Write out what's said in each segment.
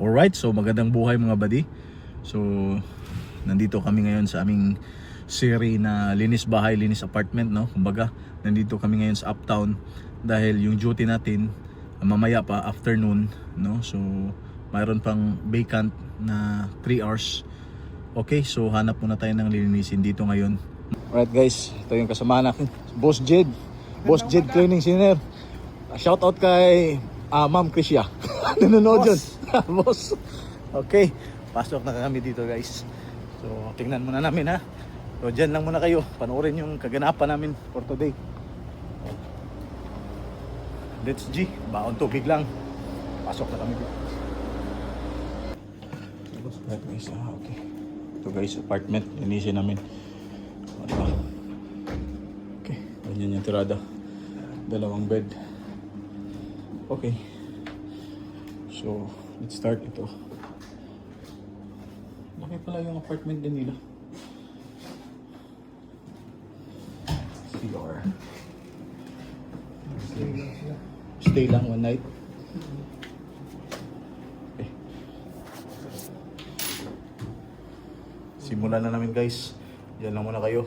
Alright, so magandang buhay mga buddy. So nandito kami ngayon sa aming series na linis bahay, linis apartment, no? Kumbaga, nandito kami ngayon sa Uptown dahil yung duty natin mamaya pa afternoon, no? So mayroon pang vacant na 3 hours. Okay, so hanap muna tayo ng lilinisin dito ngayon. Alright guys, ito yung kasama natin, Boss Jed. Boss Jed Cleaning Center. Shout out kay Ma'am Krisya. Nanonood yun. Boss. Okay, pasok na kami dito guys. So tingnan muna namin ha. So dyan lang muna kayo, panoorin yung kaganapan namin for today. Let's G, baon tubig lang. Pasok na kami dito. Right guys, okay. Ito guys, apartment, linisin namin. Diba? Okay, ganyan yung tirada. 2 bed. Okay. So, let's start ito. Laki pala yung apartment din nila. CR. Stay lang one night. Okay. Simulan na namin guys. Diyan lang muna kayo.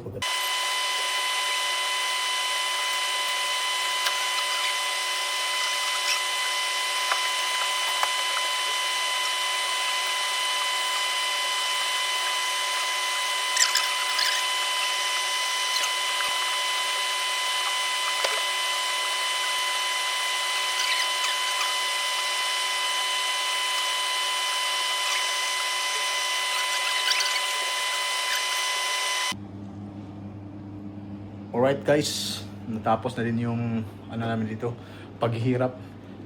Alright guys, natapos na din yung ano namin dito, paghihirap.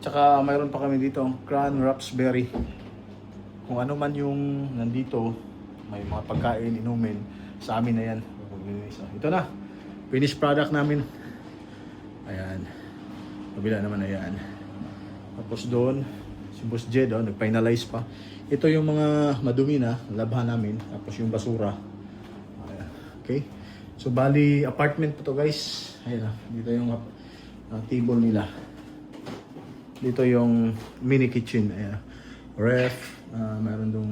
Tsaka mayroon pa kami dito, Crown Raspberry. Kung ano man yung nandito, may mga pagkain, inumin, sa amin na yan. Ito na, finished product namin. Ayan, kabila naman ayan. Tapos doon, si Boss Jed, nag-finalize pa. Ito yung mga madumi na, labhan namin. Tapos yung basura. Ayan. Okay. So bali apartment po to guys. Ayan dito yung table nila. Dito yung mini kitchen. Ayan. Ref, mayroon dong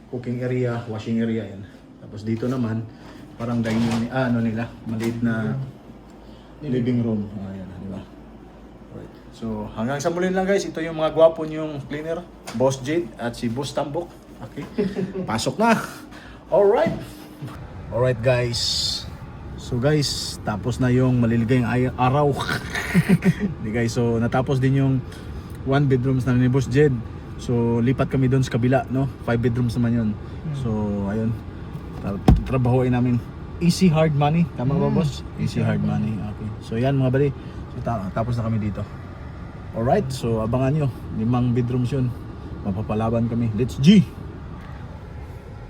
cooking area, washing area yan. Tapos dito naman parang dining nila, maliit na living room. Ayan, di ba? Right. So hanggang sa muli lang guys, ito yung mga gwapo yung cleaner, Boss Jade at si Boss Tambok. Okay. Pasok na. All right. Alright guys. So guys, tapos na yung maliligayang araw. Di guys, so natapos din yung 1 bedrooms na ni Boss Jed. So lipat kami doon sa kabila, no? 5 bedrooms naman yun. So ayun, trabahoin namin. Easy hard money, tama ba boss? Easy hard money. Okay. So yan mga buddy. So, tapos na kami dito. Alright, so abangan nyo, 5 bedrooms yun. Mapapalaban kami. Let's G!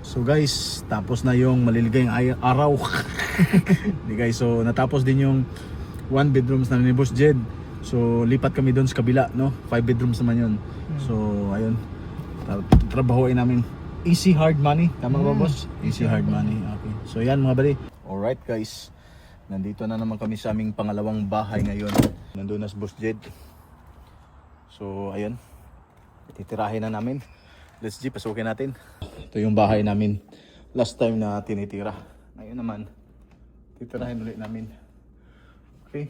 So guys, tapos na yung maliligayang araw. Di guys, so natapos din yung 1 bedrooms na ni Boss Jed. So lipat kami doon sa kabila, no? 5 bedrooms naman yun. So ayun, trabahoin namin. Easy hard money, tama ba boss? Easy hard money. Okay. So yan mga buddy. Alright guys, nandito na naman kami sa aming pangalawang bahay ngayon. Nandun na si Boss Jed. So ayun, titirahin na namin. Let's G, pasukin natin. Ito yung bahay namin last time na tinitira. Ngayon naman, titirahin ulit namin. Okay,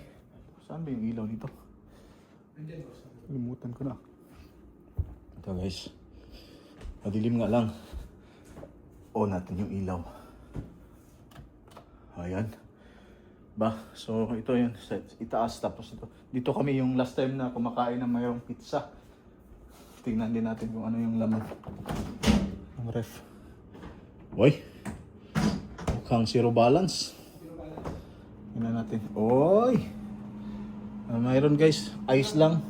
saan ba yung ilaw dito? Limutan ko na. Ito guys, madilim nga lang. On natin yung ilaw. Ayan. Ba, so ito yun, itaas tapos ito. Dito kami yung last time na kumakain ng mayroong pizza. Tingnan din natin kung ano yung laman ng ref. Uy, mukhang zero balance. Tingnan natin. Uy, mayroon guys, ice lang.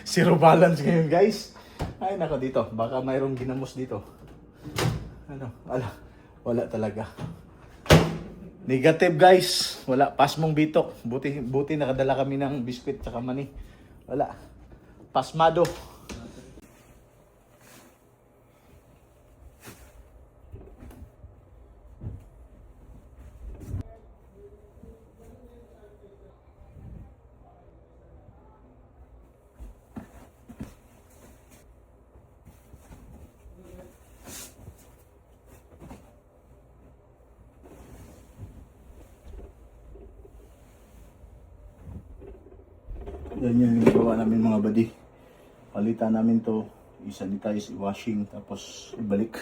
Zero balance ngayon guys. Ay nako, dito, baka mayroong ginamos dito. Ano, wala talaga. Negative guys, wala, pasmong bitok. Buti nakadala kami ng biskwit tsaka mani. Wala. Pasmado. Yan yung ginagawa namin mga buddy. Palitan namin to, i-sanitize, i-washing, tapos ibalik.